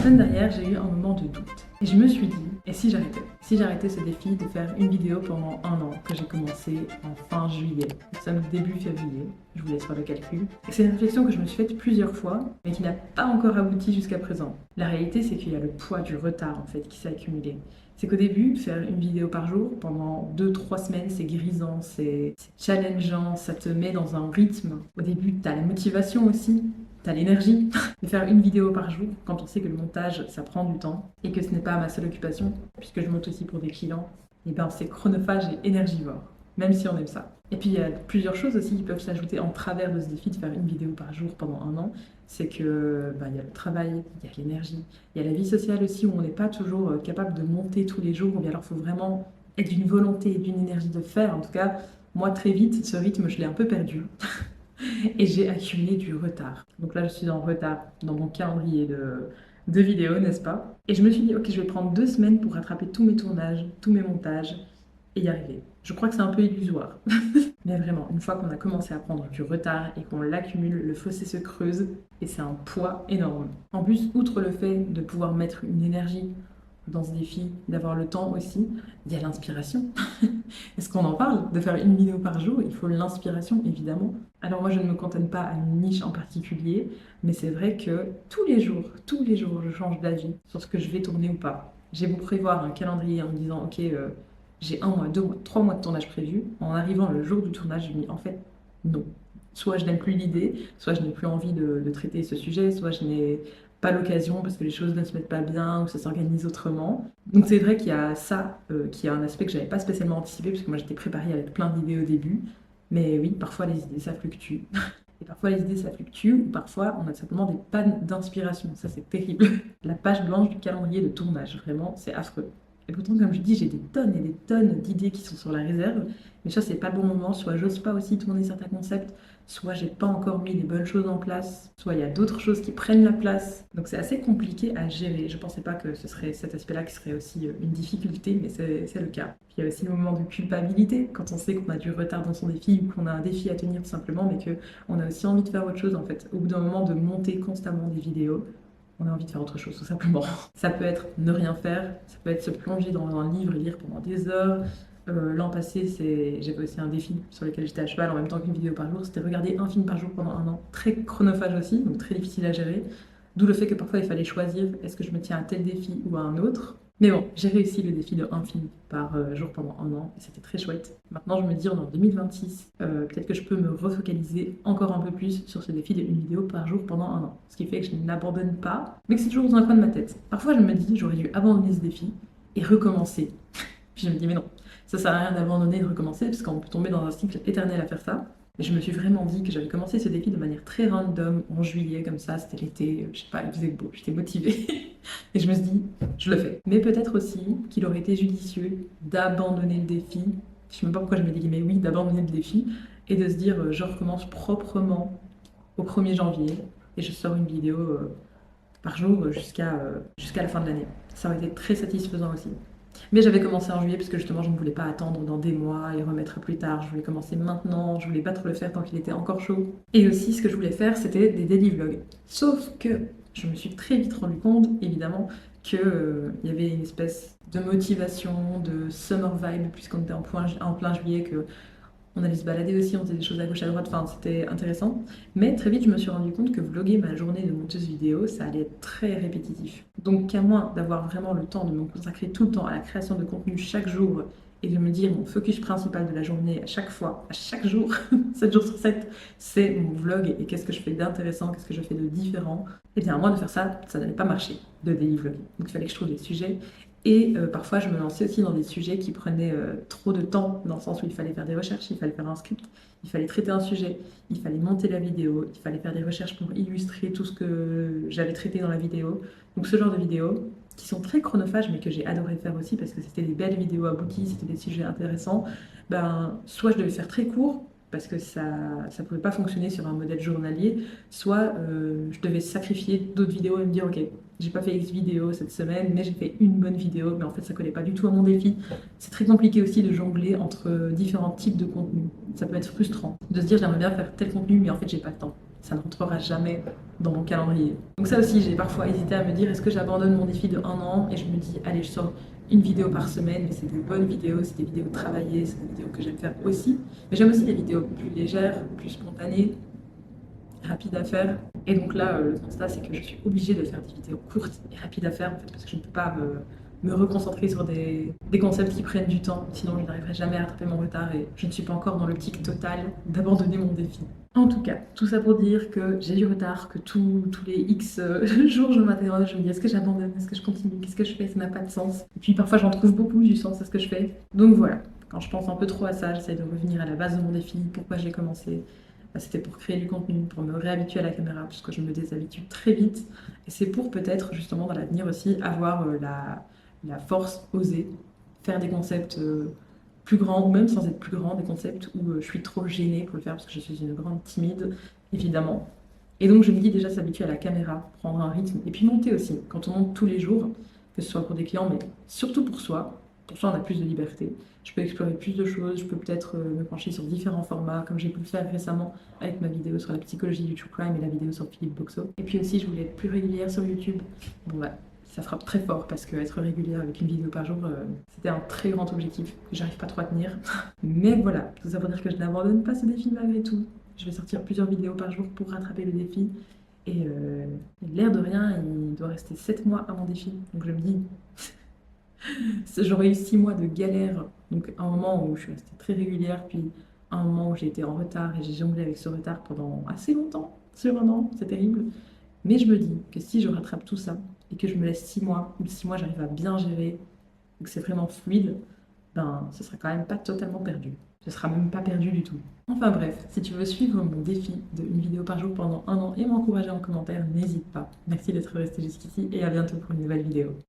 semaine dernière, j'ai eu un moment de doute. Et je me suis dit, et si j'arrêtais? Si j'arrêtais ce défi de faire une vidéo pendant un an que j'ai commencé en fin juillet. Nous sommes début février, je vous laisse faire le calcul. Et c'est une réflexion que je me suis faite plusieurs fois, mais qui n'a pas encore abouti jusqu'à présent. La réalité, c'est qu'il y a le poids du retard en fait qui s'est accumulé. C'est qu'au début, faire une vidéo par jour pendant 2-3 semaines, c'est grisant, c'est challengeant, ça te met dans un rythme. Au début, t'as la motivation aussi, t'as l'énergie. De faire une vidéo par jour, quand on sait que le montage, ça prend du temps, et que ce n'est pas ma seule occupation, puisque je monte aussi pour des clients, et ben c'est chronophage et énergivore, même si on aime ça. Et puis il y a plusieurs choses aussi qui peuvent s'ajouter en travers de ce défi de faire une vidéo par jour pendant un an. C'est que il y a le travail, il y a l'énergie, il y a la vie sociale aussi où on n'est pas toujours capable de monter tous les jours, ou bien alors il faut vraiment être d'une volonté et d'une énergie de faire. En tout cas, moi très vite, ce rythme, je l'ai un peu perdu. Et j'ai accumulé du retard. Donc là, je suis en retard dans mon calendrier de vidéos, n'est-ce pas? Et je me suis dit, ok, je vais prendre 2 semaines pour rattraper tous mes tournages, tous mes montages et y arriver. Je crois que c'est un peu illusoire. Mais vraiment, une fois qu'on a commencé à prendre du retard et qu'on l'accumule, le fossé se creuse et c'est un poids énorme. En plus, outre le fait de pouvoir mettre une énergie dans ce défi, d'avoir le temps aussi, il y a l'inspiration. Est-ce qu'on en parle? De faire une vidéo par jour, il faut l'inspiration évidemment. Alors moi je ne me cantonne pas à une niche en particulier, mais c'est vrai que tous les jours, je change d'avis sur ce que je vais tourner ou pas. J'ai beau prévoir un calendrier en me disant ok, j'ai 1 mois, 2 mois, 3 mois de tournage prévu. En arrivant le jour du tournage, je me dis en fait non. Soit je n'aime plus l'idée, soit je n'ai plus envie de traiter ce sujet, soit je n'ai pas l'occasion parce que les choses ne se mettent pas bien ou ça s'organise autrement. Donc c'est vrai qu'il y a ça, qui est un aspect que j'avais pas spécialement anticipé parce que moi j'étais préparée avec plein d'idées au début. Mais oui, parfois les idées ça fluctue. Et parfois les idées ça fluctue ou parfois on a simplement des pannes d'inspiration. Ça c'est terrible. La page blanche du calendrier de tournage, vraiment c'est affreux. Et pourtant, comme je dis, j'ai des tonnes et des tonnes d'idées qui sont sur la réserve. Mais ça, c'est pas le bon moment. Soit j'ose pas aussi tourner certains concepts, soit j'ai pas encore mis les bonnes choses en place, soit il y a d'autres choses qui prennent la place. Donc c'est assez compliqué à gérer. Je pensais pas que ce serait cet aspect-là qui serait aussi une difficulté, mais c'est le cas. Puis il y a aussi le moment de culpabilité, quand on sait qu'on a du retard dans son défi ou qu'on a un défi à tenir tout simplement, mais qu'on a aussi envie de faire autre chose en fait. Au bout d'un moment de monter constamment des vidéos, on a envie de faire autre chose tout simplement. Ça peut être ne rien faire, ça peut être se plonger dans un livre et lire pendant des heures. L'an passé, j'avais aussi un défi sur lequel j'étais à cheval en même temps qu'une vidéo par jour, c'était regarder un film par jour pendant un an. Très chronophage aussi, donc très difficile à gérer. D'où le fait que parfois il fallait choisir, est-ce que je me tiens à tel défi ou à un autre. Mais bon, j'ai réussi le défi de un film par jour pendant un an et c'était très chouette. Maintenant, je me dis, en 2026, peut-être que je peux me refocaliser encore un peu plus sur ce défi d'une vidéo par jour pendant un an. Ce qui fait que je n'abandonne pas, mais que c'est toujours dans un coin de ma tête. Parfois, je me dis, j'aurais dû abandonner ce défi et recommencer. Puis je me dis, mais non, ça sert à rien d'abandonner et de recommencer parce qu'on peut tomber dans un cycle éternel à faire ça. Et je me suis vraiment dit que j'avais commencé ce défi de manière très random, en juillet, comme ça, c'était l'été, je sais pas, il faisait beau, j'étais motivée. Et je me suis dit, je le fais. Mais peut-être aussi qu'il aurait été judicieux d'abandonner le défi. Je sais même pas pourquoi je me dis, mais oui, d'abandonner le défi et de se dire, je recommence proprement au 1er janvier et je sors une vidéo par jour jusqu'à la fin de l'année. Ça aurait été très satisfaisant aussi. Mais j'avais commencé en juillet parce que justement je ne voulais pas attendre dans des mois et remettre plus tard. Je voulais commencer maintenant, je voulais pas trop le faire tant qu'il était encore chaud. Et aussi ce que je voulais faire c'était des daily vlogs. Sauf que je me suis très vite rendu compte évidemment qu'il y avait une espèce de motivation, de summer vibe puisqu'on était en plein juillet, que on allait se balader aussi, on faisait des choses à gauche à droite, enfin c'était intéressant. Mais très vite je me suis rendu compte que vlogger ma journée de monteuse vidéo, ça allait être très répétitif. Donc qu'à moins d'avoir vraiment le temps de me consacrer tout le temps à la création de contenu chaque jour et de me dire mon focus principal de la journée à chaque fois, à chaque jour, 7 jours sur 7, c'est mon vlog et qu'est-ce que je fais d'intéressant, qu'est-ce que je fais de différent. Et bien à moins de faire ça, ça n'allait pas marcher de daily vlogger. Donc il fallait que je trouve des sujets. Et parfois, je me lançais aussi dans des sujets qui prenaient trop de temps, dans le sens où il fallait faire des recherches, il fallait faire un script, il fallait traiter un sujet, il fallait monter la vidéo, il fallait faire des recherches pour illustrer tout ce que j'avais traité dans la vidéo. Donc ce genre de vidéos qui sont très chronophages, mais que j'ai adoré faire aussi parce que c'était des belles vidéos abouties, c'était des sujets intéressants. Ben, soit je devais faire très court, parce que ça ne pouvait pas fonctionner sur un modèle journalier, soit je devais sacrifier d'autres vidéos et me dire ok, j'ai pas fait X vidéo cette semaine, mais j'ai fait une bonne vidéo, mais en fait ça collait pas du tout à mon défi. C'est très compliqué aussi de jongler entre différents types de contenus. Ça peut être frustrant de se dire j'aimerais bien faire tel contenu, mais en fait j'ai pas le temps. ça ne rentrera jamais dans mon calendrier. Donc ça aussi, j'ai parfois hésité à me dire, est-ce que j'abandonne mon défi de 1 an et je me dis, allez, je sors une vidéo par semaine, mais c'est des bonnes vidéos, c'est des vidéos travaillées, c'est des vidéos que j'aime faire aussi. Mais j'aime aussi des vidéos plus légères, plus spontanées, rapides à faire. Et donc là, le constat, c'est que je suis obligée de faire des vidéos courtes et rapides à faire, en fait, parce que je ne peux pas me reconcentrer sur des concepts qui prennent du temps, sinon je n'arriverai jamais à rattraper mon retard et je ne suis pas encore dans l'optique totale d'abandonner mon défi. En tout cas, tout ça pour dire que j'ai du retard, que tous les X jours je m'interroge, je me dis est-ce que j'abandonne, est-ce que je continue, qu'est-ce que je fais, ça n'a pas de sens. Et puis parfois j'en trouve beaucoup du sens à ce que je fais. Donc voilà, quand je pense un peu trop à ça, j'essaie de revenir à la base de mon défi, pourquoi j'ai commencé. C'était pour créer du contenu, pour me réhabituer à la caméra, puisque je me déshabitue très vite. Et c'est pour peut-être justement dans l'avenir aussi avoir la force, oser faire des concepts plus grands, ou même sans être plus grand, des concepts où je suis trop gênée pour le faire, parce que je suis une grande timide, évidemment. Et donc je me dis déjà s'habituer à la caméra, prendre un rythme, et puis monter aussi. Quand on monte tous les jours, que ce soit pour des clients, mais surtout pour soi on a plus de liberté. Je peux explorer plus de choses, je peux peut-être me pencher sur différents formats, comme j'ai pu le faire récemment avec ma vidéo sur la psychologie du true crime et la vidéo sur Philippe Boxo. Et puis aussi, je voulais être plus régulière sur YouTube. Bon bah, ça frappe très fort parce qu'être régulière avec une vidéo par jour, c'était un très grand objectif que j'arrive pas trop à tenir. Mais voilà, tout ça pour dire que je n'abandonne pas ce défi malgré tout. Je vais sortir plusieurs vidéos par jour pour rattraper le défi. Et l'air de rien, il doit rester 7 mois à mon défi. Donc je me dis, j'aurais eu 6 mois de galère, donc un moment où je suis restée très régulière, puis un moment où j'ai été en retard et j'ai jonglé avec ce retard pendant assez longtemps, sur 1 an, c'est terrible. Mais je me dis que si je rattrape tout ça et que je me laisse 6 mois, ou 6 mois j'arrive à bien gérer, et que c'est vraiment fluide, ben ce sera quand même pas totalement perdu. Ce sera même pas perdu du tout. Enfin bref, si tu veux suivre mon défi de une vidéo par jour pendant 1 an et m'encourager en commentaire, n'hésite pas. Merci d'être resté jusqu'ici et à bientôt pour une nouvelle vidéo.